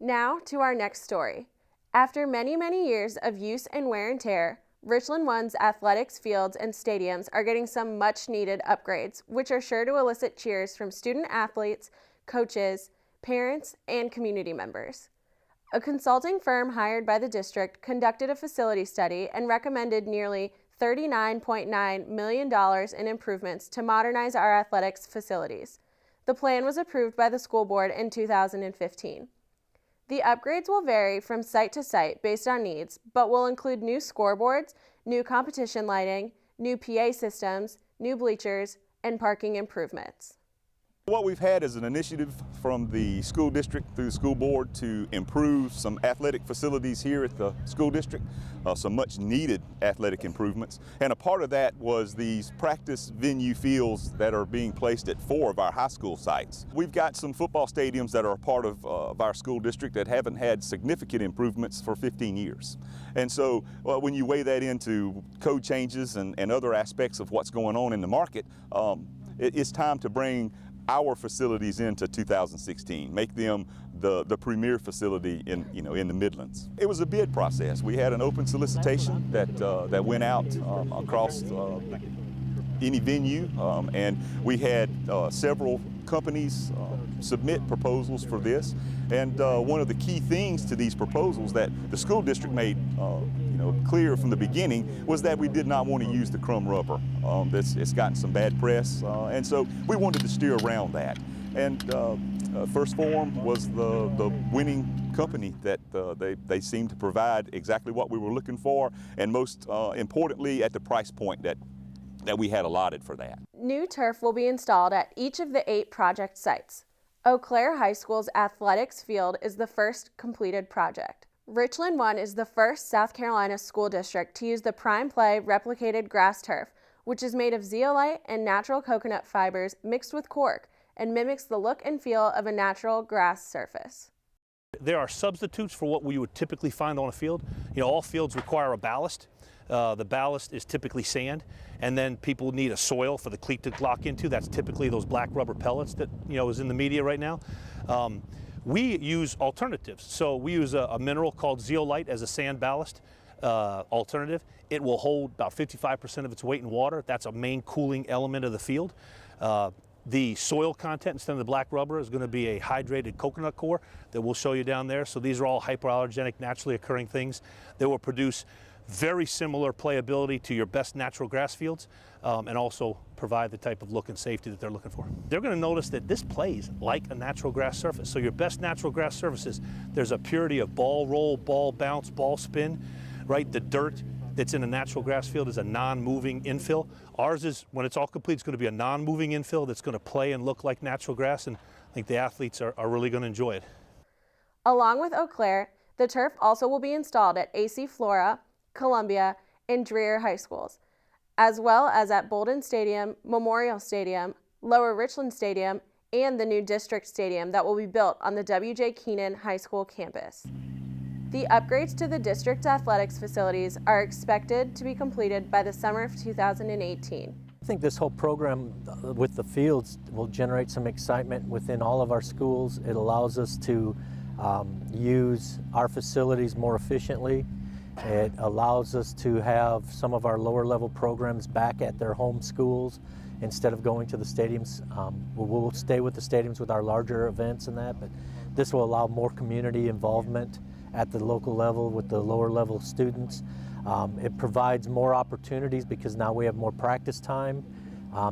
Now to our next story. After many, many years of use and wear and tear, Richland 1's athletics fields and stadiums are getting some much-needed upgrades, which are sure to elicit cheers from student athletes, coaches, parents, and community members. A consulting firm hired by the district conducted a facility study and recommended nearly $39.9 million in improvements to modernize our athletics facilities. The plan was approved by the school board in 2015. The upgrades will vary from site to site based on needs, but will include new scoreboards, new competition lighting, new PA systems, new bleachers, and parking improvements. What we've had is an initiative from the school district through the school board to improve some athletic facilities here at the school district, some much needed athletic improvements. And a part of that was these practice venue fields that are being placed at 4 of our high school sites. We've got some football stadiums that are a part of our school district that haven't had significant improvements for 15 years. And so when you weigh that into code changes and other aspects of what's going on in the market, it's time to bring our facilities into 2016, make them the premier facility in the Midlands. It was a bid process. We had an open solicitation that went out across any venue, and we had several companies submit proposals for this. And one of the key things to these proposals that the school district made clear from the beginning was that we did not want to use the crumb rubber. It's gotten some bad press, and so we wanted to steer around that. And First Form was the winning company that they seemed to provide exactly what we were looking for, and most importantly at the price point that we had allotted for that. New turf will be installed at each of the 8 project sites. Eau Claire High School's athletics field is the first completed project. Richland 1 is the first South Carolina school district to use the Prime Play replicated grass turf, which is made of zeolite and natural coconut fibers mixed with cork and mimics the look and feel of a natural grass surface. There are substitutes for what we would typically find on a field. All fields require a ballast. The ballast is typically sand, and then people need a soil for the cleat to lock into. That's typically those black rubber pellets that is in the media right now. We use alternatives. So we use a mineral called zeolite as a sand ballast alternative. It will hold about 55% of its weight in water. That's a main cooling element of the field. The soil content instead of the black rubber is going to be a hydrated coconut core that we'll show you down there. So these are all hypoallergenic, naturally occurring things that will produce very similar playability to your best natural grass fields, and also provide the type of look and safety that they're looking for. They're going to notice that this plays like a natural grass surface. So your best natural grass surfaces, there's a purity of ball roll, ball bounce, ball spin, right? The dirt that's in a natural grass field is a non-moving infill. Ours is, when it's all complete, it's going to be a non-moving infill that's going to play and look like natural grass, and I think the athletes are really going to enjoy it. Along with Eau Claire, the turf also will be installed at AC Flora, Columbia, and Dreher High Schools, as well as at Bolden Stadium, Memorial Stadium, Lower Richland Stadium, and the new district stadium that will be built on the W.J. Keenan High School campus. The upgrades to the district's athletics facilities are expected to be completed by the summer of 2018. I think this whole program with the fields will generate some excitement within all of our schools. It allows us to use our facilities more efficiently. It allows us to have some of our lower level programs back at their home schools instead of going to the stadiums. We'll stay with the stadiums with our larger events and that, but this will allow more community involvement at the local level with the lower level students. It provides more opportunities because now we have more practice time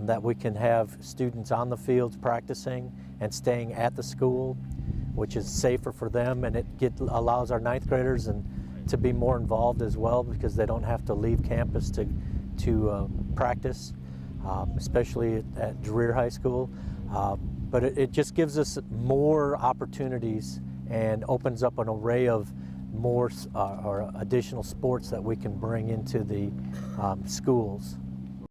that we can have students on the fields practicing and staying at the school, which is safer for them, and it allows our 9th graders to be more involved as well because they don't have to leave campus to practice, especially at Dreher High School. But it just gives us more opportunities and opens up an array of more or additional sports that we can bring into the schools.